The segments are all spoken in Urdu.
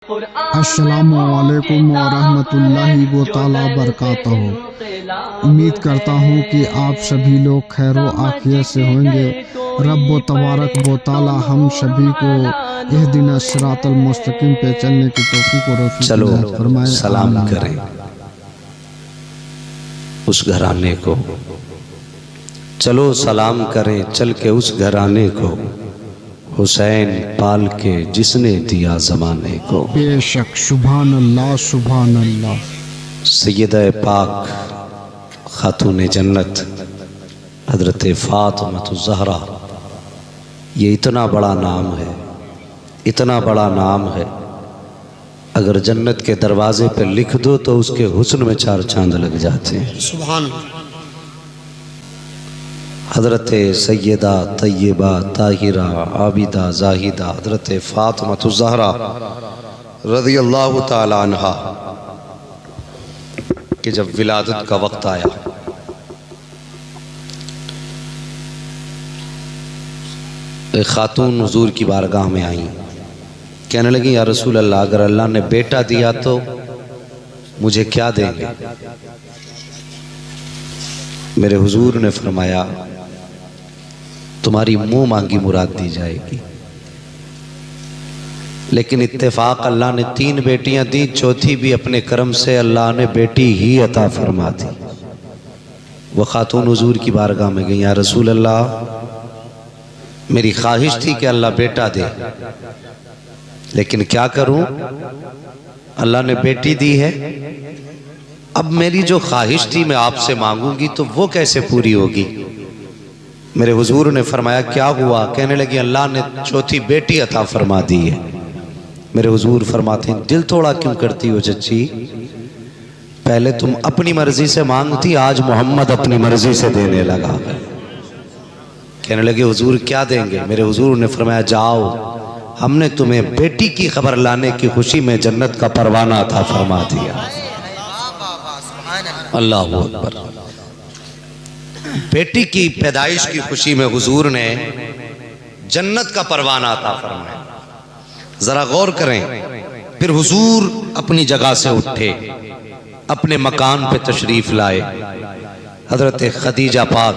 السلام علیکم ورحمۃ اللہ تعالی وبرکاتہ۔ امید کرتا ہوں کہ آپ سبھی لوگ خیر و عافیت سے ہوں گے۔ رب و تبارک و تعالی ہم سبھی کو اہدنا الصراط المستقیم پہ چلنے کی توفیق و چلو فرمائے۔ سلام کریں اس گھرانے کو، چلو سلام کریں چل کے اس گھرانے کو، حسین پال کے جس نے دیا زمانے کو۔ بے شک سبحان اللہ سبحان اللہ۔ سیدہ پاک خاتون جنت حضرت فاطمہ الزہرا، یہ اتنا بڑا نام ہے، اتنا بڑا نام ہے، اگر جنت کے دروازے پہ لکھ دو تو اس کے حسن میں 4 چاند لگ جاتے ہیں۔ سبحان اللہ۔ حضرت سیدہ طیبہ طاہرہ عابدہ زاہدہ حضرت فاطمہ الزہرا رضی اللہ تعالی عنہا کہ جب ولادت کا وقت آیا، ایک خاتون حضور کی بارگاہ میں آئیں، کہنے لگیں یا رسول اللہ اگر اللہ نے بیٹا دیا تو مجھے کیا دیں گے؟ میرے حضور نے فرمایا تمہاری منہ مانگی مراد دی جائے گی، لیکن اتفاق اللہ نے 3 بیٹیاں دی، چوتھی بھی اپنے کرم سے اللہ نے بیٹی ہی عطا فرما دی۔ وہ خاتون حضور کی بارگاہ میں گئی، یا رسول اللہ میری خواہش تھی کہ اللہ بیٹا دے، لیکن کیا کروں، اللہ نے بیٹی دی ہے، اب میری جو خواہش تھی میں آپ سے مانگوں گی تو وہ کیسے پوری ہوگی؟ میرے حضور نے فرمایا کیا ہوا؟ کہنے لگی اللہ نے چوتھی بیٹی عطا فرما دی ہے۔ میرے حضور فرماتے ہیں دل تھوڑا کیوں کرتی ہو چچی، پہلے تم اپنی مرضی سے مانگتی، آج محمد اپنی مرضی سے دینے لگا۔ کہنے لگے حضور کیا دیں گے؟ میرے حضور نے فرمایا جاؤ، ہم نے تمہیں بیٹی کی خبر لانے کی خوشی میں جنت کا پروانہ عطا فرما دیا۔ اللہ اکبر۔ بیٹی کی پیدائش کی خوشی میں حضور نے جنت کا پروانہ عطا فرمایا۔ ذرا غور کریں، پھر حضور اپنی جگہ سے اٹھے، اپنے مکان پہ تشریف لائے، حضرت خدیجہ پاک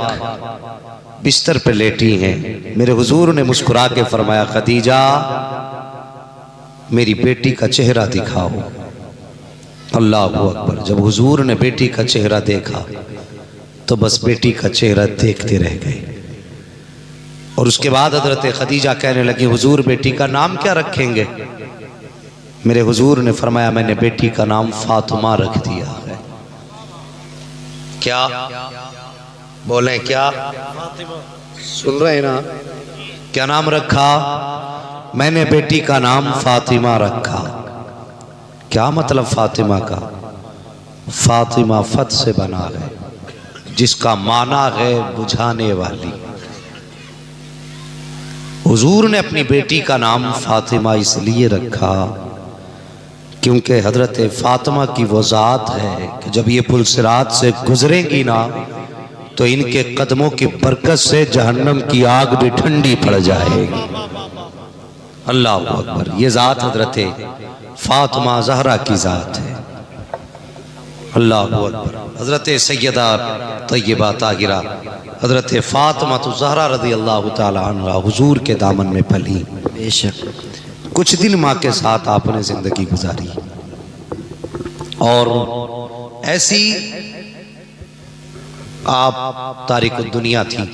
بستر پہ لیٹی ہیں، میرے حضور نے مسکرا کے فرمایا خدیجہ میری بیٹی کا چہرہ دکھاؤ۔ اللہ اکبر۔ جب حضور نے بیٹی کا چہرہ دیکھا تو بس بیٹی کا چہرہ دیکھتے رہ گئے، اور اس کے بعد حضرت خدیجہ کہنے لگی حضور بیٹی کا نام کیا رکھیں گے؟ میرے حضور نے فرمایا میں نے بیٹی کا نام فاطمہ رکھ دیا ہے۔ کیا بولیں؟ کیا سن رہے ہیں نا؟ کیا نام رکھا؟ میں نے بیٹی کا نام فاطمہ رکھا۔ کیا مطلب فاطمہ کا؟ فاطمہ فتح سے بنا ہے، جس کا معنی ہے بجھانے والی۔ حضور نے اپنی بیٹی کا نام فاطمہ اس لیے رکھا کیونکہ حضرت فاطمہ کی وہ ذات ہے کہ جب یہ پل صراط سے گزریں گی نا تو ان کے قدموں کی برکت سے جہنم کی آگ بھی ٹھنڈی پڑ جائے گی۔ اللہ اکبر۔ یہ ذات حضرت فاطمہ زہرا کی ذات ہے۔ اللہ اکبر۔ حضرت سیدہ طیبہ طاہرہ حضرت فاطمہ الزہرا رضی اللہ تعالی عنہ حضور کے دامن میں پلی، بے شک کچھ دن ماں کے ساتھ آپ نے زندگی گزاری، اور ایسی آپ تارک الدنیا تھی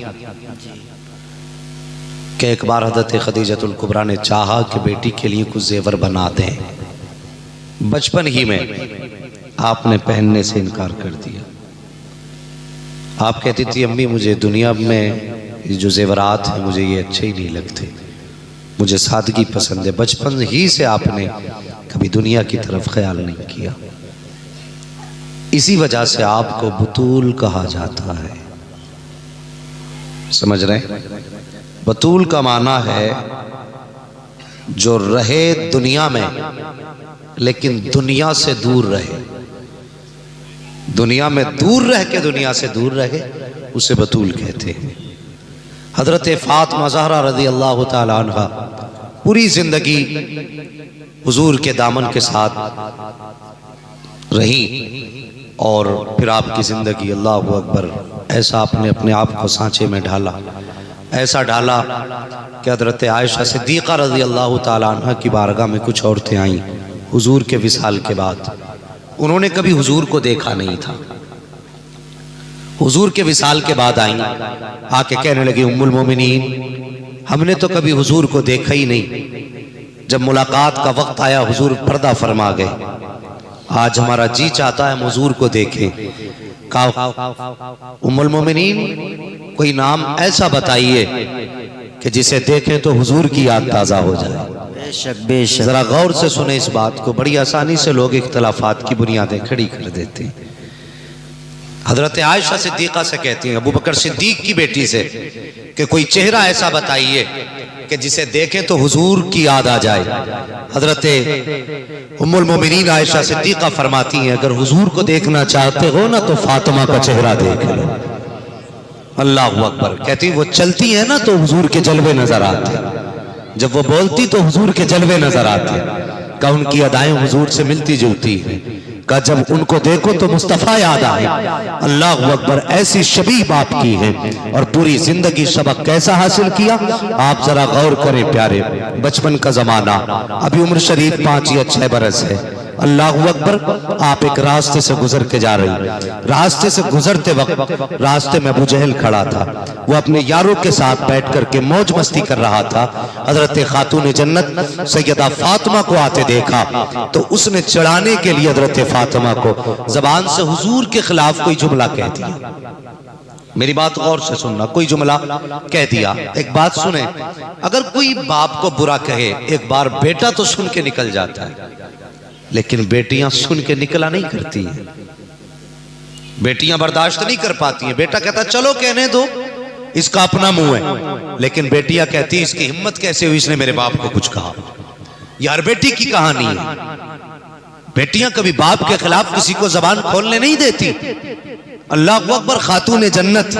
کہ ایک بار حضرت خدیجۃ الکبریٰ نے چاہا کہ بیٹی کے لیے کچھ زیور بنا دیں، بچپن ہی میں آپ نے پہننے سے انکار کر دیا۔ آپ کہتی تھی امی مجھے دنیا میں جو زیورات ہیں مجھے یہ اچھے ہی نہیں لگتے، مجھے سادگی پسند ہے۔ بچپن ہی سے آپ نے کبھی دنیا کی طرف خیال نہیں کیا، اسی وجہ سے آپ کو بطول کہا جاتا ہے۔ سمجھ رہے ہیں؟ بطول کا معنی ہے جو رہے دنیا میں لیکن دنیا سے دور رہے، دنیا میں دور رہ کے دنیا سے دور رہے، اسے بطول کہتے ہیں۔ حضرت فاطمہ زہرا رضی اللہ تعالی عنہ پوری زندگی حضور کے دامن کے ساتھ رہی اور پھر آپ کی زندگی اللہ اکبر ایسا آپ نے اپنے آپ کو سانچے میں ڈھالا، ایسا ڈھالا کہ حضرت عائشہ صدیقہ رضی اللہ تعالیٰ عنہ کی بارگاہ میں کچھ عورتیں آئیں حضور کے وصال کے بعد. انہوں نے کبھی حضور کو دیکھا نہیں تھا، حضور کے وصال کے بعد آئیں، آ کے کہنے لگی ام المومنین ہم نے تو کبھی حضور کو دیکھا ہی نہیں، جب ملاقات کا وقت آیا حضور پردہ فرما گئے، آج ہمارا جی چاہتا ہے ہم حضور کو دیکھیں. کہا ام المومنین کوئی نام ایسا بتائیے کہ جسے دیکھیں تو حضور کی یاد تازہ ہو جائے. بے شک بے شک. ذرا غور سے سنیں اس بات کو، بڑی آسانی سے لوگ اختلافات کی بنیادیں کھڑی کر دیتے ہیں. حضرت عائشہ صدیقہ سے کہتی ہیں ابو بکر صدیق کی بیٹی سے کہ کوئی چہرہ ایسا بتائیے کہ جسے دیکھیں تو حضور کی یاد آ جائے. حضرت ام المومنین عائشہ صدیقہ فرماتی ہیں اگر حضور کو دیکھنا چاہتے ہو نا تو فاطمہ کا چہرہ دیکھ لو. اللہ اکبر. کہتی وہ چلتی ہیں نا تو حضور کے جلوے نظر آتے، جب وہ بولتی تو حضور کے جلوے نظر آتے. کہ ان کی ادائیں حضور سے ملتی جلتی ہیں، کہ جب ان کو دیکھو تو مصطفیٰ یاد آئے. اللہ اکبر. ایسی شبیہ آپ کی ہے اور پوری زندگی سبق کیسا حاصل کیا آپ ذرا غور کریں پیارے. بچپن کا زمانہ، ابھی عمر شریف 5 یا 6 برس ہے. اللہ اکبر. آپ ایک راستے سے گزر کے جا رہی، راستے سے گزرتے وقت راستے میں ابو جہل کھڑا تھا، وہ اپنے یاروں کے ساتھ بیٹھ کر کے موج مستی کر رہا تھا. حضرت خاتون جنت سیدہ فاطمہ کو آتے دیکھا تو اس نے چڑھانے کے لیے حضرت فاطمہ کو زبان سے حضور کے خلاف کوئی جملہ کہہ دیا. میری بات غور سے سننا، کوئی جملہ کہہ دیا. ایک بات سنیں، اگر کوئی باپ کو برا کہے ایک بار بیٹا تو سن کے نکل جاتا ہے، لیکن بیٹیاں سن کے نکلا نہیں کرتی ہیں، بیٹیاں برداشت نہیں کر پاتی ہیں. بیٹا کہتا چلو کہنے دو اس کا اپنا منہ ہے، لیکن بیٹیاں کہتی اس کی ہمت کیسے ہوئی اس نے میرے باپ کو کچھ کہا. یار بیٹی کی کہانی ہے، بیٹیاں کبھی باپ کے خلاف کسی کو زبان کھولنے نہیں دیتی. اللہ اکبر. خاتون جنت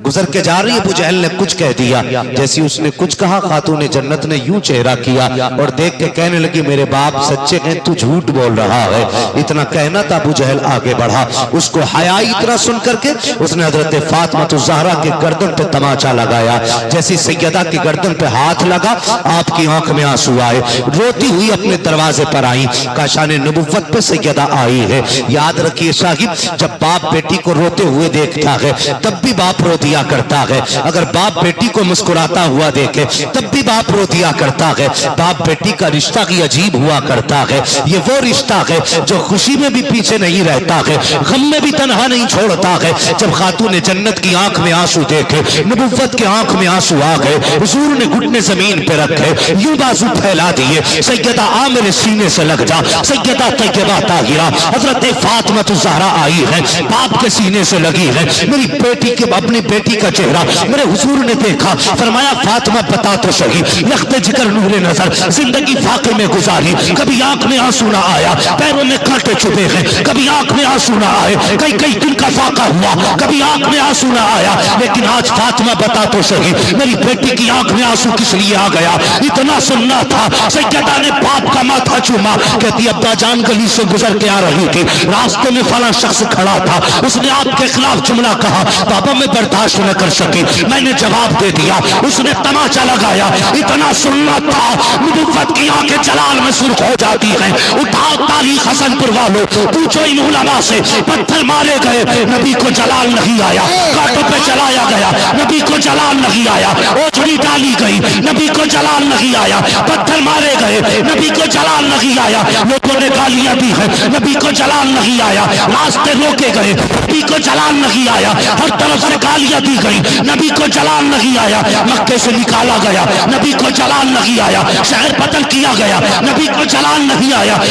گزر کے جا رہی ہے، ابو جہل نے کچھ کہہ دیا، جیسی اس نے کچھ کہا خاتون جنت نے یوں چہرہ کیا اور دیکھ کے کہنے لگی میرے باپ سچے ہیں تو جھوٹ بول رہا ہے. اتنا کہنا تھا ابو جہل آگے بڑھا، اس کو حیا اتنا سن کر کے اس نے حضرت فاطمہ الزہرا کے گردن پہ تماچا لگایا. جیسی سیدہ کی گردن پہ ہاتھ لگا آپ کی آنکھ میں آنسو آئے، روتی ہوئی اپنے دروازے پر آئی. کاشان نبوت پہ سیدہ آئی ہے. یاد رکھیے صاحب، جب باپ بیٹی کو روتے ہوئے دیکھتا ہے تب بھی باپ رو دیا کرتا ہے، اگر باپ بیٹی کو مسکراتا ہوا دیکھے تب بھی باپ رو دیا کرتا ہے. باپ بیٹی کا رشتہ ہی عجیب ہوا کرتا ہے. یہ وہ رشتہ ہے جو خوشی میں بھی پیچھے نہیں رہتا ہے، غم میں بھی تنہا نہیں چھوڑتا ہے. جب خاتون جنت کی آنکھ میں آنسو دیکھے، نبوت کے آنکھ میں آنسو آ گئے، حضور نے گھٹنے زمین پہ رکھے، یوں بازو پھیلا دیے، سیدہ آ میرے سینے سے لگ جا. سیدہ طیبہ طاہرہ حضرت فاطمہ الزہرا آئی ہے، باپ کے سینے سے لگی ہے. میری بیٹی کے اپنی بیٹی کا چہرہ میرے حضور نے دیکھا، فرمایا فاطمہ بتا تو صحیح، لخت جگر نور نظر زندگی فاقے میں گزاری، کبھی آنکھ میں آنسو نہ آیا، پیروں میں کانٹے چھپے ہیں، کبھی آنکھ میں آنسو نہ آئے، کئی کئی دن کا فاقہ ہوا، کبھی آنکھ میں آنسو نہ آیا، لیکن آج فاطمہ بتا تو صحیح میری بیٹی کی آنکھ میں آنسو کس لیے آ گیا. اتنا سننا تھا. سیدہ نے باپ کا ماتھا چوما، کہتی ابا جان گلی سے گزر کے آ رہی تھی، راستے میں فلاں شخص کھڑا تھا، اس نے آپ کے خلاف جملہ کہا، بابا میں برداشت نہ کر سکی، میں نے جواب دے دیا، اس نے تماچا لگایا. اتنا سننا تھا. نبوت کی آنکھیں جلال میں سرخ ہو جاتی ہیں. اٹھاؤ تاریخ حسن پور والوں، پوچھو ان علماء سے، پتھر مارے گئے نبی کو جلال نہیں آیا، کانٹوں پہ چلایا گیا نبی کو جلال نہیں آیا، اوجھڑی ڈالی گئی نبی کو جلال نہیں آیا، پتھر مارے گئے نبی کو جلال نہیں آیا، لوگوں نے گالیاں دی ہیں نبی کو جلال نہیں آیا، راستے روکے گئے نبی کو جلال نہیں آیا، ہر طرف سے گالیاں دی گئی نبی کو جلال نہیں آیا، مکے سے نکالا گیا نبی کو جلال نہیں آیا، شہر پتن کیا گیا نبی کو جلال نہیں آیا،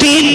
3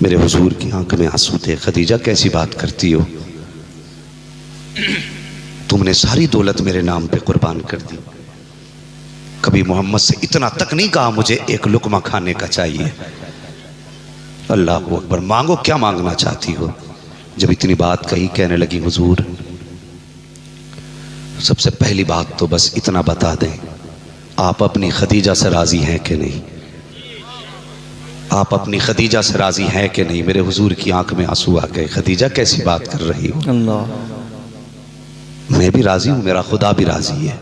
میرے حضور کی آنکھ میں آنسو تھے. خدیجہ کیسی بات کرتی ہو, تم نے ساری دولت میرے نام پہ قربان کر دی, کبھی محمد سے اتنا تک نہیں کہا مجھے ایک لقمہ کھانے کا چاہیے. اللہ اکبر, مانگو کیا مانگنا چاہتی ہو. جب اتنی بات کہی کہنے لگی حضور سب سے پہلی بات تو بس اتنا بتا دیں, آپ اپنی خدیجہ سے راضی ہیں کہ نہیں, آپ اپنی خدیجہ سے راضی ہیں کہ نہیں. میرے حضور کی آنکھ میں آنسو آ گئے. خدیجہ کیسی بات کر رہی ہو, اللہ میں بھی راضی ہوں, میرا خدا بھی راضی ہے.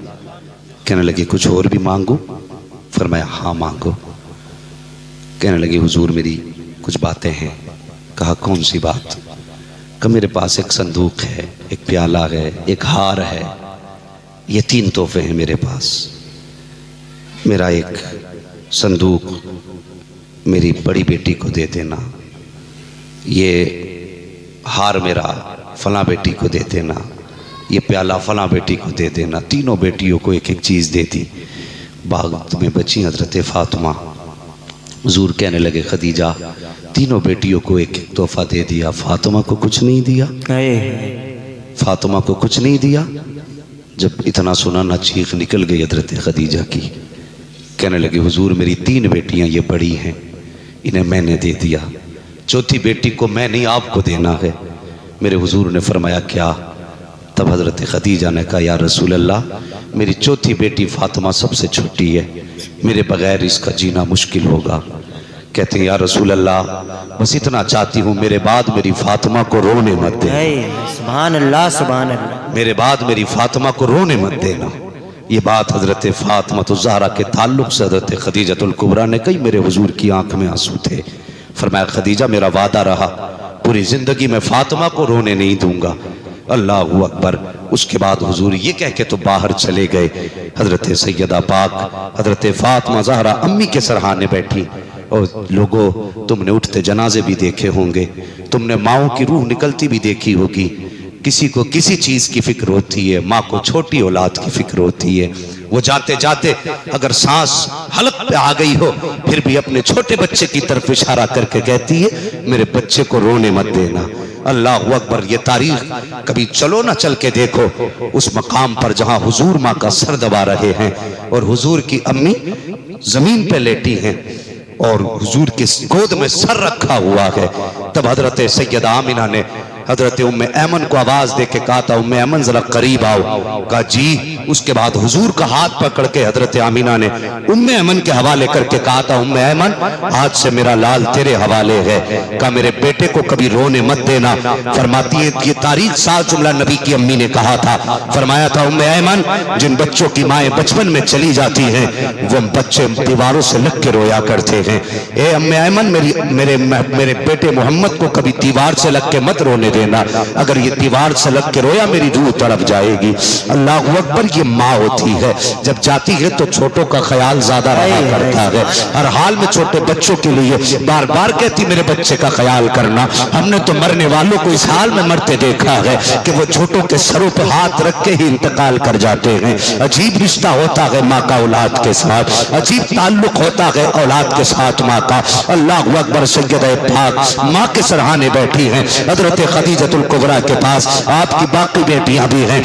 کہنے لگے کچھ اور بھی مانگو. فرمایا ہاں مانگو. کہنے لگے حضور میری کچھ باتیں ہیں. کہا کون سی بات. کہ میرے پاس ایک صندوق ہے, ایک پیالہ ہے, ایک ہار ہے, یہ 3 تحفے ہیں میرے پاس. میرا ایک صندوق میری بڑی بیٹی کو دے دینا, یہ ہار میرا فلاں بیٹی کو دے دینا, یہ پیالہ فلاں بیٹی کو دے دینا. تینوں بیٹیوں کو ایک ایک چیز دے دی. باغ میں بچی حضرت فاطمہ. حضور کہنے لگے خدیجہ تینوں بیٹیوں کو ایک ایک تحفہ دے دیا, فاطمہ کو کچھ نہیں دیا, فاطمہ کو کچھ نہیں دیا. جب اتنا سنا نہ چیخ نکل گئی حضرت خدیجہ کی. کہنے لگے حضور میری 3 بیٹیاں یہ بڑی ہیں, انہیں میں نے دے دیا, چوتھی بیٹی کو میں نہیں آپ کو دینا ہے. میرے حضور نے فرمایا کیا. تب حضرت خدیجہ نے کہا یا رسول اللہ میری چوتھی بیٹی فاطمہ سب سے چھوٹی ہے, میرے بغیر اس کا جینا مشکل ہوگا. کہتے ہیں یا رسول اللہ بس اتنا چاہتی ہوں میرے بعد میری فاطمہ کو رونے مت دینا, سبحان اللہ سبحان اللہ, میرے بعد میری فاطمہ کو رونے مت دینا. یہ بات حضرت فاطمہ الزہرا کے تعلق سے حضرت خدیجہ الکبریٰ نے کہی. میرے حضور کی آنکھ میں آنسو تھے. فرمایا خدیجہ میرا وعدہ رہا پوری زندگی میں فاطمہ کو رونے نہیں دوں گا. اللہ اکبر. اس کے بعد حضور یہ کہہ کے تو باہر چلے گئے. حضرت سیدہ پاک حضرت فاطمہ زہرا امی کے سرہانے بیٹھی. اور لوگوں تم نے اٹھتے جنازے بھی دیکھے ہوں گے, تم نے ماؤں کی روح نکلتی بھی دیکھی ہوگی. کسی کو کسی چیز کی فکر ہوتی ہے, ماں کو چھوٹی اولاد کی فکر ہوتی ہے. وہ جاتے جاتے اگر سانس حلق پہ آ گئی ہو پھر بھی اپنے چھوٹے بچے کی طرف اشارہ کر کے کہتی ہے میرے بچے کو رونے مت دینا. اللہ اکبر. یہ تاریخ کبھی چلو نہ چل کے دیکھو اس مقام پر جہاں حضور ماں کا سر دبا رہے ہیں اور حضور کی امی زمین پہ لیٹی ہیں اور حضور کے گود میں سر رکھا ہوا ہے. تب حضرت سیدہ آمنہ نے حضرت ام ایمن کو آواز دے کے کہا تھا ام ایمن ذرا قریب آؤ. کہا جی. اس کے بعد حضور کا ہاتھ پکڑ کے حضرت آمنہ نے ام ایمن کے حوالے کر کے کہا تھا ام ایمن آج سے میرا لال تیرے حوالے ہے. کہا میرے بیٹے کو کبھی رونے مت دینا. فرماتی ہے یہ تاریخ سال جملہ نبی کی امی نے کہا تھا. فرمایا تھا ام ایمن جن بچوں کی مائیں بچپن میں چلی جاتی ہیں وہ بچے دیواروں سے لگ کے رویا کرتے ہیں. اے ام ایمن میرے بیٹے محمد کو کبھی دیوار سے لگ کے مت رونے دینا. اگر یہ دیوار سے لگ کے رویا میری روح تڑپ جائے گی. اللہ اکبر. یہ ماں ہوتی ہے جب جاتی ہے تو چھوٹوں کا خیال زیادہ رہا کرتا ہے. ہر حال میں چھوٹے بچوں کے لیے بار بار کہتی میرے بچے کا خیال کرنا. ہم نے تو مرنے والوں کو اس حال میں مرتے دیکھا ہے کہ وہ چھوٹوں کے سروں پہ ہاتھ رکھ کے ہی انتقال کر جاتے ہیں. عجیب رشتہ ہوتا ہے ماں کا اولاد کے ساتھ, عجیب تعلق ہوتا ہے اولاد کے ساتھ ماں کا. اللہ اکبر. سیدہ پاک ماں کے سرہانے بیٹھی ہیں حضرت خدیجہ الکبریٰ کے پاس. آپ کی باقی بیٹیاں بھی ہیں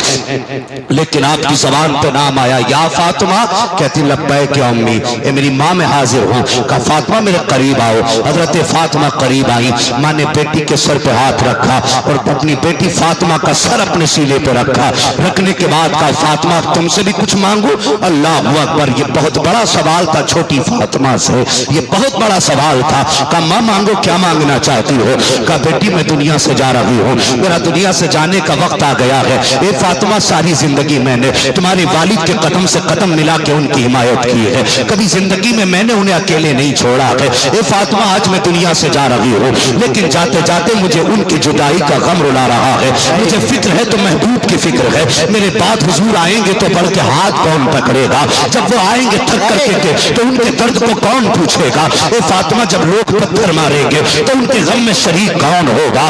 لیکن آپ کی زبان پہ نام آیا یا فاطمہ. کہتی لبیک یا امی, اے میری ماں میں حاضر ہوں. کہا فاطمہ میرے قریب آؤ. حضرت فاطمہ قریب آئی. ماں نے بیٹی کے سر پہ ہاتھ رکھا اور اپنی بیٹی فاطمہ کا سر اپنے سینے پہ رکھا. رکھنے کے بعد کہا فاطمہ تم سے بھی کچھ مانگو. اللہ اکبر. یہ بہت بڑا سوال تھا چھوٹی فاطمہ سے, یہ بہت بڑا سوال تھا. کہا ماں مانگو کیا مانگنا چاہتی ہو. کہا بیٹی میں دنیا سے جا رہی ہوں, میرا دنیا سے جانے کا وقت آ گیا ہے. اے فاطمہ ساری زندگی میں نے تمہارے والد کے قدم سے قدم ملا کے ان کی حمایت کی ہے, کبھی زندگی میں نے انہیں اکیلے نہیں چھوڑا ہے. اے فاطمہ آج میں دنیا سے جا رہی ہوں لیکن جاتے جاتے مجھے ان کی جدائی کا غم رلا رہا ہے. مجھے فکر ہے تو محبوب کی فکر ہے. میرے بعد حضور آئیں گے تو بڑھ کے ہاتھ کون پکڑے گا. جب وہ آئیں گے تھک کر کے تو ان کے درد کو کون پوچھے گا. اے فاطمہ جب لوگ پتھر ماریں گے تو ان کے غم میں شریک کون ہوگا.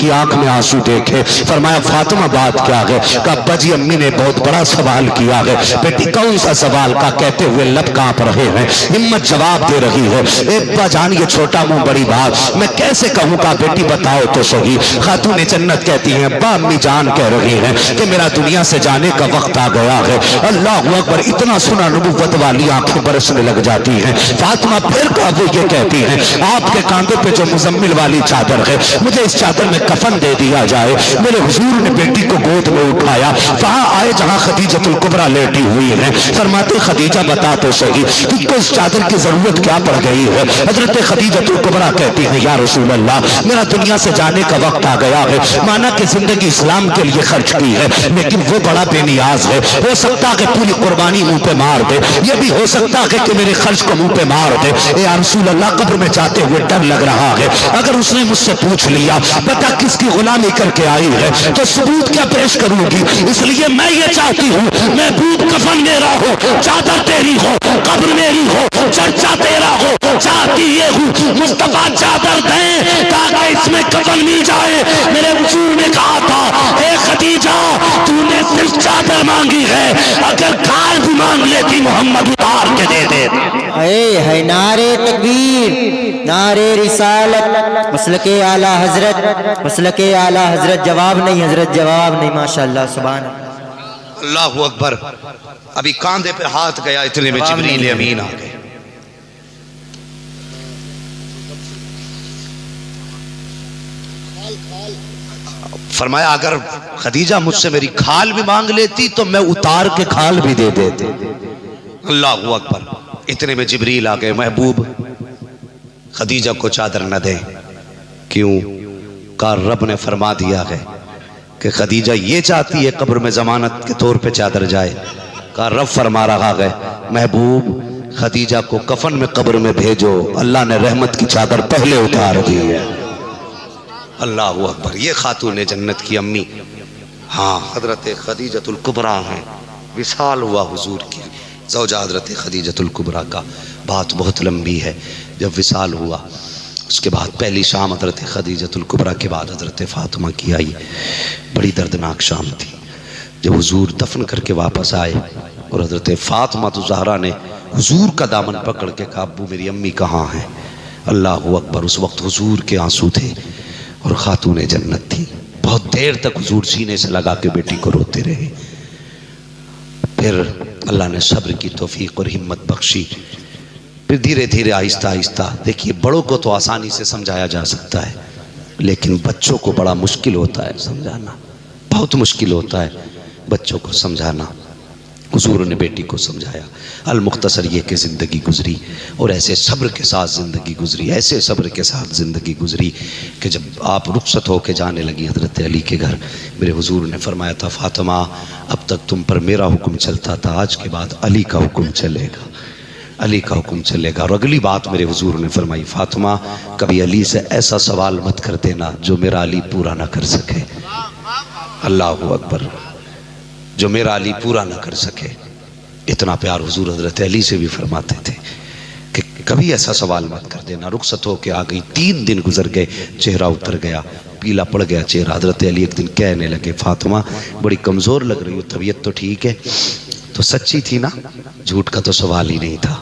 کی آنکھ میں آنسو دیکھے، فرمایا فاطمہ بات کیا ہے؟ کہا ابا جی امی نے بہت بڑا سوال کیا ہے۔ بیٹی کون سا سوال؟ کا کہتے ہوئے لب کانپ رہے ہیں، ہمت جواب دے رہی ہے، اے ابا جان یہ چھوٹا منہ بڑی بات میں کیسے کہوں؟ کا بیٹی بتاؤ تو صحیح۔ خاتون جنت کہتی ہیں ابا امی جان کہہ رہی ہیں کہ میرا دنیا سے جانے کا وقت آ گیا ہے۔ اللہ اکبر، اتنا سنا نبوت والی آنکھیں برسنے لگ جاتی ہیں۔ فاطمہ پھر کہا وہ یہ کہتی ہیں آپ کے کاندھے پہ جو مزمل والی چادر ہے مجھے اس چادر میں کفن دے دیا جائے۔ میرے حضور نے بیٹی کو گود میں اٹھایا، وہاں آئے جہاں خدیجۃ الکبریٰ لیٹی ہوئی ہیں، فرماتے خدیجہ بتا تو صحیح تجھ کو اس چادر کی ضرورت کیا پڑ گئی ہے؟ حضرت خدیجۃ الکبریٰ کہتی ہیں یا رسول اللہ میرا دنیا سے جانے کا وقت آ گیا ہے، مانا کہ زندگی اسلام کے لیے خرچ کی ہے لیکن وہ بڑا بے نیاز ہے، ہو سکتا کہ پوری قربانی منہ پہ مار دے، یہ بھی ہو سکتا ہے کہ میرے خرچ کو منہ پہ مار دے۔ اے رسول اللہ قبر میں جاتے ہوئے ڈر لگ رہا ہے، اگر اس نے مجھ سے پوچھ لیا بتا کس کی غلامی کر کے آئی ہے تو ثبوت کیا پیش کروں گی؟ اس لیے میں یہ چاہتی ہوں محبوب کفن میرا ہو، چادر تیری ہو، قبر میری ہو، چرچا تیرا ہو، چاہتی یہ ہوں مصطفیٰ چادر دیں تاکہ اس میں کفن مل جائے۔ میرے حضور نے کہا تھا اے خدیجہ تو نے صرف چادر مانگی ہے، اگر کار بھی مانگ لیتی محمد اتار کے دے دے۔ ہے نعرے تکبیر، نعرے رسالت، مسلک اعلیٰ حضرت، مسلک اعلیٰ حضرت۔ جواب نہیں حضرت، جواب نہیں، ماشاءاللہ سبحان اللہ۔ اللہ اکبر۔ ابھی کاندھے پہ ہاتھ گیا اتنے میں جبریل امین آ گئے۔ فرمایا اگر خدیجہ مجھ سے میری کھال بھی مانگ لیتی تو میں اتار کے کھال بھی دے دیتے۔ اللہ اکبر۔ اتنے میں جبریل آ گئے، محبوب خدیجہ کو چادر نہ دیں۔ کیوں؟ کہا رب نے فرما دیا ہے کہ خدیجہ یہ چاہتی ہے قبر میں ضمانت کے طور پہ چادر جائے۔ کہا رب فرما رہا ہے محبوب خدیجہ کو کفن میں قبر میں بھیجو، اللہ نے رحمت کی چادر پہلے اتار دی ہے۔ اللہ اکبر۔ یہ خاتون جنت کی امی ہاں حضرت خدیجۃ الکبریٰ ہیں، وصال ہوا حضور کی زوجہ حضرت خدیجۃ الکبریٰ کا، بات بہت لمبی ہے۔ جب وصال ہوا اس کے بعد پہلی شام حضرت خدیجۃ الکبریٰ کے بعد حضرت فاطمہ کی آئی، بڑی دردناک شام تھی۔ جب حضور دفن کر کے واپس آئے اور حضرت فاطمہ زہرا نے حضور کا دامن پکڑ کے کہا ابو میری امی کہاں ہیں؟ اللہ اکبر۔ اس وقت حضور کے آنسو تھے اور خاتون جنت تھی، بہت دیر تک حضور سینے سے لگا کے بیٹی کو روتے رہے۔ پھر اللہ نے صبر کی توفیق اور ہمت بخشی، پھر دھیرے دھیرے آہستہ آہستہ، دیکھیے بڑوں کو تو آسانی سے سمجھایا جا سکتا ہے لیکن بچوں کو بڑا مشکل ہوتا ہے سمجھانا، بہت مشکل ہوتا ہے بچوں کو سمجھانا۔ حضور نے بیٹی کو سمجھایا۔ المختصر یہ کہ زندگی گزری اور ایسے صبر کے ساتھ زندگی گزری، ایسے صبر کے ساتھ زندگی گزری کہ جب آپ رخصت ہو کے جانے لگی حضرت علی کے گھر، میرے حضور نے فرمایا تھا فاطمہ اب تک تم پر میرا حکم چلتا تھا، آج کے بعد علی کا حکم چلے گا، علی کا حکم چلے گا۔ اور اگلی بات میرے حضور نے فرمائی فاطمہ کبھی علی سے ایسا سوال مت کر دینا جو میرا علی پورا نہ کر سکے۔ اللہ اکبر۔ جو میرا علی پورا نہ کر سکے۔ اتنا پیار حضور حضرت علی سے بھی فرماتے تھے کہ کبھی ایسا سوال مت کر دینا۔ رخصت ہو کے آ گئی، 3 دن گزر گئے، چہرہ اتر گیا، پیلا پڑ گیا چہرہ۔ حضرت علی ایک دن کہنے لگے فاطمہ بڑی کمزور لگ رہی ہو، طبیعت تو ٹھیک ہے؟ تو سچی تھی نا، جھوٹ کا تو سوال ہی نہیں تھا۔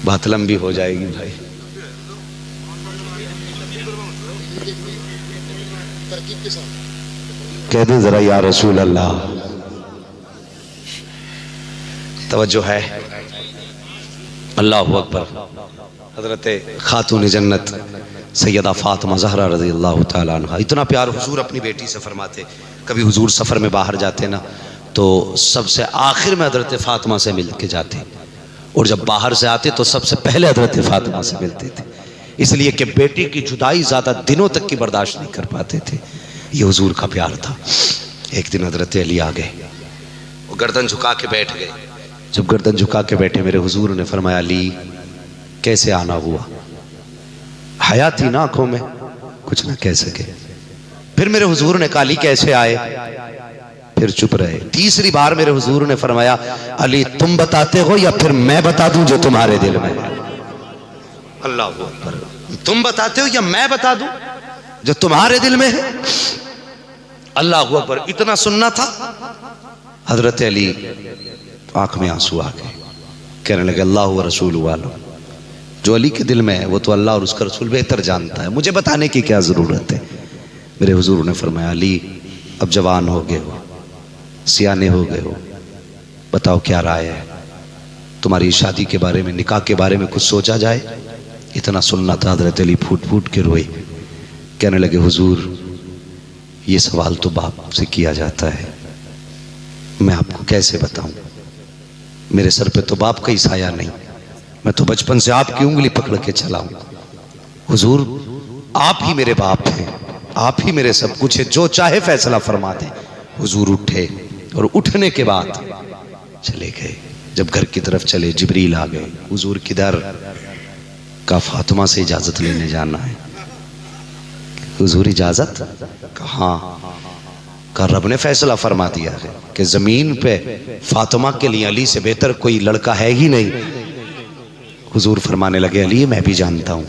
بات لمبی ہو جائے گی بھائی۔ کہہ دیں ذرا یا رسول اللہ۔ توجہ ہے؟ اللہ اکبر۔ حضرت خاتون جنت سیدہ فاطمہ زہرا رضی اللہ تعالیٰ عنہ، اتنا پیار حضور اپنی بیٹی سے فرماتے۔ کبھی حضور سفر میں باہر جاتے نا تو سب سے آخر میں حضرت فاطمہ سے مل کے جاتے، اور جب باہر سے آتے تو سب سے پہلے حضرت فاطمہ سے ملتے تھے، اس لیے کہ بیٹی کی جدائی زیادہ دنوں تک کی برداشت نہیں کر پاتے تھے۔ یہ حضور کا پیار تھا۔ ایک دن حضرت علی آ گئے، وہ گردن جھکا کے بیٹھ گئے۔ جب گردن جھکا کے بیٹھے میرے حضور نے فرمایا علی کیسے آنا ہوا؟ حیا تھی نا آنکھوں میں، کچھ نہ کہہ سکے۔ پھر میرے حضور نے کہا علی کیسے آئے؟ پھر چپ رہے۔ تیسری بار میرے حضور نے فرمایا علی تم بتاتے ہو یا پھر میں بتا دوں جو تمہارے دل میں ہے؟ اللہ اکبر. تم بتاتے ہو یا میں بتا دوں جو تمہارے دل میں ہے؟ اللہ اکبر. اتنا سننا تھا. حضرت علی آنکھ میں آنسو آ گئے, کہنے لگے اللہ و رسول والو, جو علی کے دل میں ہے وہ تو اللہ اور اس کا رسول بہتر جانتا ہے, مجھے بتانے کی کیا ضرورت ہے. میرے حضور نے فرمایا علی اب جوان ہو گئے ہو, سیانے ہو گئے ہو, بتاؤ کیا رائے ہے تمہاری شادی کے بارے میں, نکاح کے بارے میں کچھ سوچا جائے؟ اتنا سننا تھا. حضرت علی پھوٹ پھوٹ کے روئے, کہنے لگے حضور یہ سوال تو باپ سے کیا جاتا ہے, میں آپ کو کیسے بتاؤں, میرے سر پہ تو باپ کا ہی سایہ نہیں, میں تو بچپن سے آپ کی انگلی پکڑ کے چلا ہوں. حضور آپ ہی میرے باپ ہیں, آپ ہی میرے سب کچھ ہے, جو چاہے فیصلہ فرما دیں. حضور اٹھے اور اٹھنے کے بعد چلے گئے. جب گھر کی طرف چلے جبریل آ گئے. حضور کدھر؟ کہا فاطمہ سے اجازت لینے جانا ہے. حضور اجازت؟ کہاں؟ کہا رب نے فیصلہ فرما دیا ہے کہ زمین پہ فاطمہ کے لیے علی سے بہتر کوئی لڑکا ہے ہی نہیں. حضور فرمانے لگے علی میں بھی جانتا ہوں.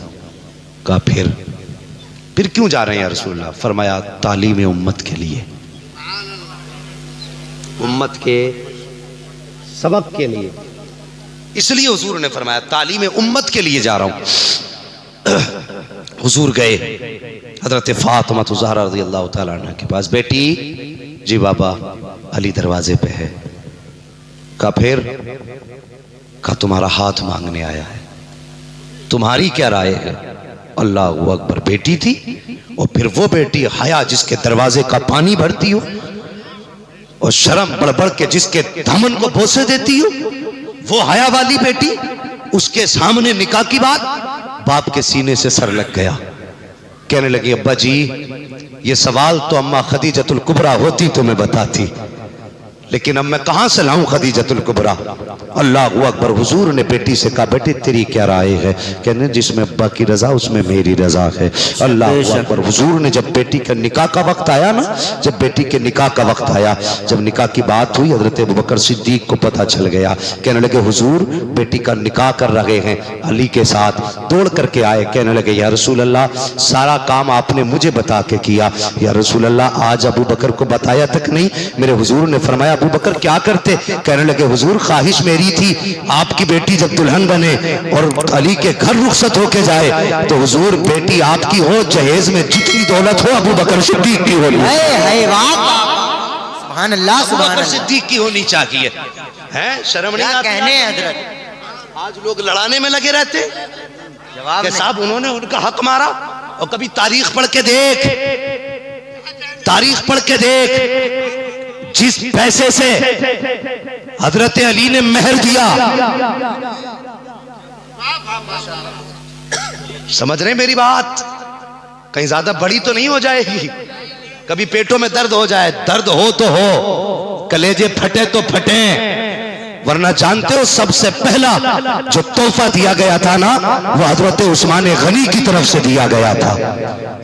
کہا پھر کیوں جا رہے ہیں یا رسول اللہ؟ فرمایا تعلیم امت کے لیے, امت کے سبق کے لیے, اس لیے حضور نے فرمایا تعلیم امت کے لیے جا رہا ہوں. حضور گئے حضرت فاطمہ الزہرا رضی اللہ تعالیٰ عنہ کے پاس. بیٹی جی بابا علی دروازے پہ ہے. کہا تمہارا ہاتھ مانگنے آیا ہے, تمہاری کیا رائے ہے؟ اللہ اکبر. بیٹی تھی اور پھر وہ بیٹی حیا جس کے دروازے کا پانی بھرتی ہو, اور شرم بڑھ بڑھ کے جس کے دامن کو بوسے دیتی ہو, وہ حیا والی بیٹی. اس کے سامنے نکاح کی بات, باپ کے سینے سے سر لگ گیا. کہنے لگی ابا جی یہ سوال تو اماں خدیجۃ الکبریٰ ہوتی تو میں بتاتی, لیکن اب میں کہاں سے لاؤں خدیجۃ الکبریٰ. اللہ اکبر. حضور نے بیٹی سے کہا بیٹی تیری کیا رائے ہے؟ کہنے جس میں ابا کی رضا اس میں میری رضا ہے. اللہ اکبر. حضور نے جب بیٹی کا نکاح کا وقت آیا نا, جب بیٹی کے نکاح کا وقت آیا, جب نکاح کی بات ہوئی حضرت ابوبکر صدیق کو پتہ چل گیا. کہنے لگے حضور بیٹی کا نکاح کر رہے ہیں علی کے ساتھ. دوڑ کر کے آئے, کہنے لگے یا رسول اللہ سارا کام آپ نے مجھے بتا کے کیا, یا رسول اللہ آج ابوبکر کو بتایا تک نہیں. میرے حضور نے فرمایا ابو بکر کیا کرتے؟ کہنے لگے حضور خواہش میری تھی آپ کی بیٹی جب دلہن بنے اور علی کے گھر رخصت ہو کے جائے تو حضور بیٹی آپ کی ہو, جہیز میں جتنی دولت ہو ابو بکر صدیق کی ہونی. سبحان اللہ, ابو بکر صدیق کی ہونی چاہیے. شرم نہیں آتی؟ کہنے حضرت آج لوگ لڑانے میں لگے رہتے کہ صاحب انہوں نے ان کا حق مارا. اور کبھی تاریخ پڑھ کے دیکھ, تاریخ پڑھ کے دیکھ, جس پیسے سے حضرت علی نے مہر دیا, سمجھ رہے میری بات؟ کہیں زیادہ بڑی تو نہیں ہو جائے گی. کبھی پیٹوں میں درد ہو جائے, درد ہو تو ہو, کلیجے پھٹے تو پھٹیں, ورنہ جانتے ہو سب سے پہلا جو تحفہ دیا گیا تھا نا وہ حضرت عثمان غنی کی طرف سے دیا گیا تھا.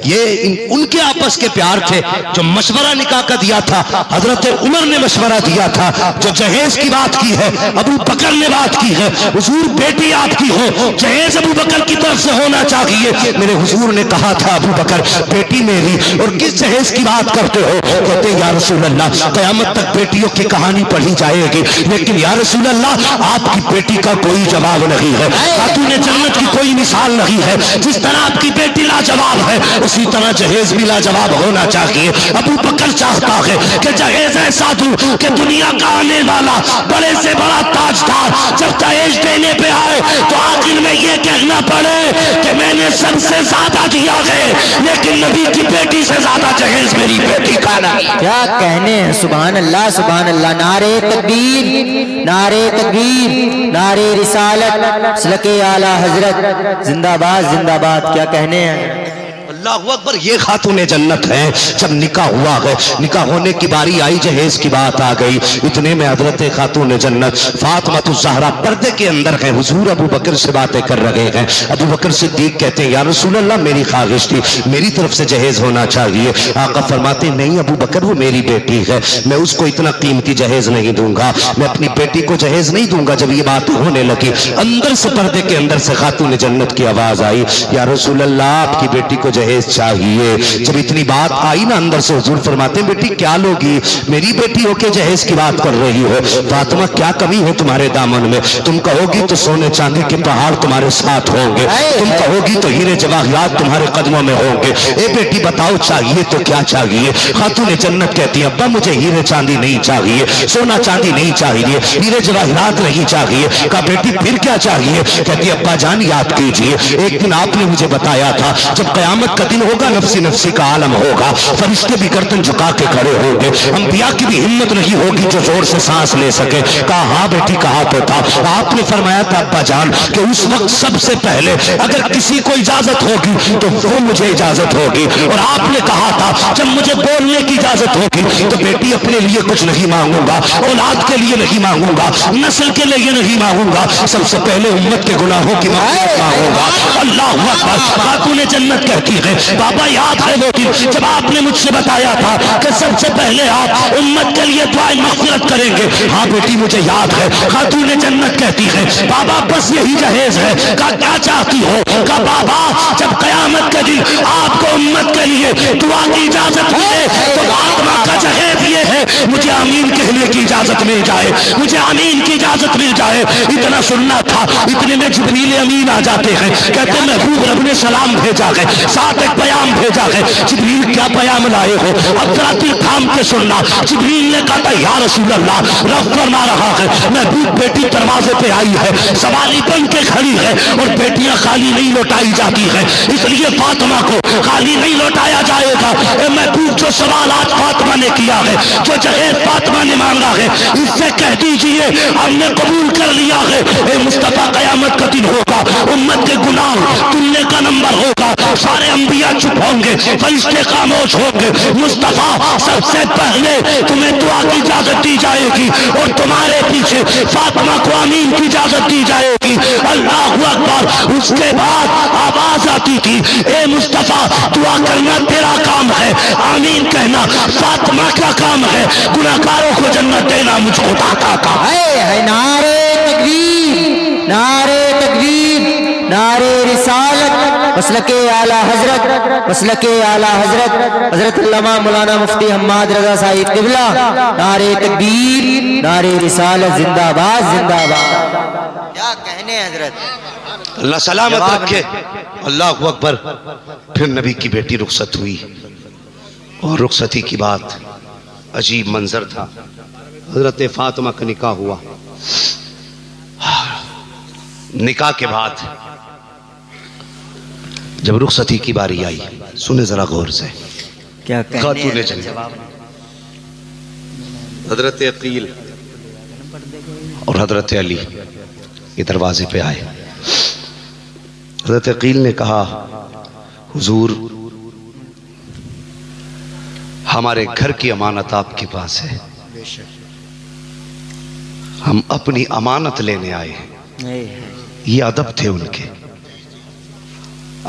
یہ ان کے آپس کے پیار تھے. جو مشورہ نکاح کا دیا تھا حضرت عمر نے مشورہ دیا تھا. جو جہیز کی بات کی ہے ابو بکر نے بات کی ہے. حضور بیٹی آپ کی ہو, جہیز ابو بکر کی طرف سے ہونا چاہیے. میرے حضور نے کہا تھا ابو بکر بیٹی میری, اور کس جہیز کی بات کرتے ہو؟ کہتے یا رسول اللہ قیامت تک بیٹیوں کی کہانی پڑھی جائے گی, لیکن یا رسول اللہ آپ کی بیٹی کا کوئی جواب نہیں ہے, خاتون جنت کی کوئی مثال نہیں ہے. جس طرح آپ کی بیٹی لاجواب ہے اسی طرح جہیز بھی لاجواب ہونا چاہیے. ابو بکر چاہتا ہے کہ جہیز ایسا دوں کہ دنیا کا آنے والا بڑے سے بڑا تاجدار جب جہیز دینے پہ آئے تو آخر میں یہ کہنا پڑے کہ میں نے سب سے زیادہ دیا ہے لیکن نبی کی بیٹی سے زیادہ جہیز میری بیٹی کا نہیں. کیا کہنے ہیں. سبحان اللہ, سبحان اللہ. نعرے تکبیر, نعرے تکبیر, نعرے رسالت, مسلک اعلی حضرت زندہ باد, زندہ باد. کیا کہنے ہیں. اللہ اکبر، یہ خاتون جنت ہے۔ جب نکاح ہوا ہے، نکاح ہونے کی باری آئی، جہیز کی بات آ گئی، اتنے میں حضرت خاتون جنت فاطمہ الزہرا پردے کے اندر ہے، حضور ابو بکر سے باتیں کر رہے ہیں۔ ابو بکر صدیق کہتے ہیں یا رسول اللہ میری خواہش تھی، میری طرف سے جہیز ہونا چاہیے۔ آقا فرماتے نہیں ابو بکر، وہ میری بیٹی ہے، میں اس کو اتنا قیمتی جہیز نہیں دوں گا، میں اپنی بیٹی کو جہیز نہیں دوں گا۔ جب یہ بات ہونے لگی، اندر سے پردے کے اندر سے خاتون جنت کی آواز آئی، یا رسول اللہ آپ کی بیٹی کو جہیز چاہیے۔ جب اتنی بات آئی نا اندر سے، حضور فرماتے ہیں بیٹی کیا لوگی، میری بیٹی ہو کے جہیز کی بات کر رہی ہو؟ فاطمہ کیا کمی ہے تمہارے دامن میں؟ تم کہو گی تو سونے چاندی کے پہاڑ تمہارے ساتھ ہوں گے، تم کہو گی تو ہیرے جواہرات تمہارے قدموں میں ہوں گے۔ اے بیٹی بتاؤ چاہیے تو کیا چاہیے؟ خاتون جنت کہتی ہے ابا مجھے ہیرے چاندی نہیں چاہیے، سونا چاندی نہیں چاہیے، ہیرے جواہرات نہیں چاہیے۔ کہا بیٹی پھر کیا چاہیے؟ کہتی ابا جان یاد کیجئے، ایک دن آپ نے مجھے بتایا تھا جب قیامت کا دن ہوگا نفسی نفسی کا عالم ہوگا، فرشتے بھی گردن جھکا کے کھڑے ہوں گے، انبیاء کی بھی ہمت نہیں ہوگی جو زور سے سانس لے سکے۔ کہا ہاں بیٹی کہا تو تھا، آپ نے فرمایا تھا ابا جان کہ اس وقت سب سے پہلے اگر کسی کو اجازت ہوگی تو وہ مجھے اجازت ہوگی، اور آپ نے کہا تھا جب مجھے بولنے کی اجازت ہوگی تو بیٹی اپنے لیے کچھ نہیں مانگوں گا، اولاد کے لیے نہیں مانگوں گا، نسل کے لیے نہیں مانگوں گا، سب سے پہلے امت کے گناہوں کی مغفرت مانگوں گا۔ اللہ اکبر۔ خاتون جنت کہتی ہے بابا یاد ہے وہ دن جب آپ نے مجھ سے بتایا تھا کہ سب سے پہلے آپ امت کے لیے دعائیں مغفرت کریں گے؟ ہاں بیٹی مجھے یاد ہے۔ خاتون جنت کہتی ہے بابا بس یہی جہیز ہے۔ کہا کیا چاہتی ہو؟ کہا بابا جب قیامت کے دن آپ کو امت کے لیے دعا کی اجازت ملے تو فاطمہ کا جہیز یہ ہے مجھے آمین کہنے کی اجازت مل جائے، مجھے آمین کی اجازت مل جائے۔ اتنا سننا تھا، اتنے میں جبریل امین آ جاتے ہیں، کہتے محبوب رب نے سلام بھیجا ہے، ساتھ ایک پیام بھیجا ہے۔ جبریل کیا پیام لائے ہو؟ اب ذرا دل تھام کے سننا۔ جبریل نے کہا تھا یا رسول اللہ رب فرما رہا ہے محبوب بیٹی دروازے پہ آئی ہے، سواری بن کے کھڑی ہے، اور بیٹیاں خالی نہیں لوٹائی جاتی ہے، اس لیے فاطمہ کو خالی نہیں لوٹایا جائے گا۔ اے محبوب جو سوالات فاطمہ نے کیا ہے، جو جہیز فاطمہ نے مانگا ہے، اس سے کہہ دیجئے ہم نے قبول کر لیا ہے۔ اے مصطفیٰ قیامت کا دن ہوگا، امت کے گناہ تلنے کا نمبر ہوگا، سارے انبیاء چپ ہوں گے، فرشتے خاموش ہوں گے، مصطفیٰ سب سے پہلے تمہیں دعا کی اجازت دی جائے گی، اور تمہارے پیچھے فاطمہ کو آمین کی اجازت دی جائے گی۔ اللہ اکبر۔ اس کے بعد آواز آتی تھی اے مصطفیٰ دعا کرنا تیرا کام ہے، آمین کہنا فاطمہ کا کام ہے، گناہگاروں کو جنت دینا مجھ کو عطا کا۔ ہے نعرے تکبیر، نعرے تکبیر، نعرے رسالت، مسلک اعلیٰ حضرت، مسلک اعلیٰ حضرت حضرت علامہ مولانا مفتی حماد رضا صاحب قبلہ، نعرے تکبیر، نعرے رسالت، زندہ باد زندہ باد۔ کیا کہنے حضرت، اللہ سلامت رکھے۔ اللہ اکبر۔ پھر نبی کی بیٹی رخصت ہوئی، اور رخصتی کی بات عجیب منظر تھا۔ حضرت فاطمہ کا نکاح ہوا، نکاح کے بعد جب رخصتی کی باری آئی، سنیں ذرا غور سے، کیا خاتون جنت حضرت عقیل اور حضرت علی یہ دروازے پہ آئے۔ حضرت عقیل نے کہا حضور ہمارے گھر کی امانت آپ کے پاس ہے، ہم اپنی امانت لینے آئے ہیں۔ یہ ادب تھے ان کے،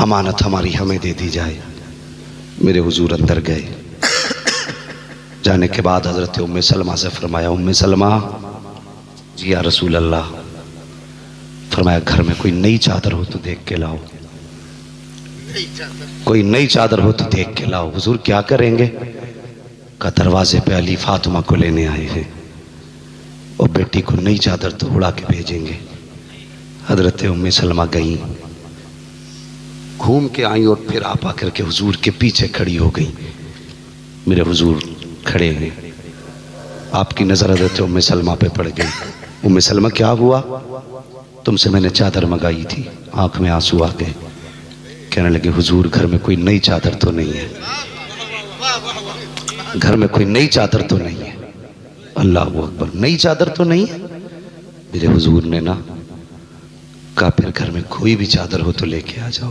امانت ہماری ہمیں دے دی جائے۔ میرے حضور اندر گئے، جانے کے بعد حضرت ام سلمہ سے فرمایا ام سلمہ جی یا رسول اللہ، فرمایا گھر میں کوئی نئی چادر ہو تو دیکھ کے لاؤ، کوئی نئی چادر ہو تو دیکھ کے لاؤ۔ حضور کیا کریں گے؟ کہ دروازے پہ علی فاطمہ کو لینے آئے ہیں، اور بیٹی کو نئی چادر تو اڑا کے بھیجیں گے۔ حضرت ام سلمہ گئیں، گھوم کے آئیں، اور پھر آپ آ کر کے حضور کے پیچھے کھڑی ہو گئیں۔ میرے حضور کھڑے ہیں، آپ کی نظر حضرت ام سلمہ پہ پڑ گئی۔ ام سلمہ کیا ہوا؟ تم سے میں نے چادر منگائی تھی۔ آنکھ میں آنسو آ گئے، کہنے لگے حضور گھر میں کوئی نئی چادر تو نہیں ہے، گھر میں کوئی نئی چادر تو نہیں ہے۔ اللہ اکبر، نئی چادر تو نہیں ہے؟ میرے حضور نے نا کہا پھر گھر میں کوئی بھی چادر ہو تو لے کے آ جاؤ،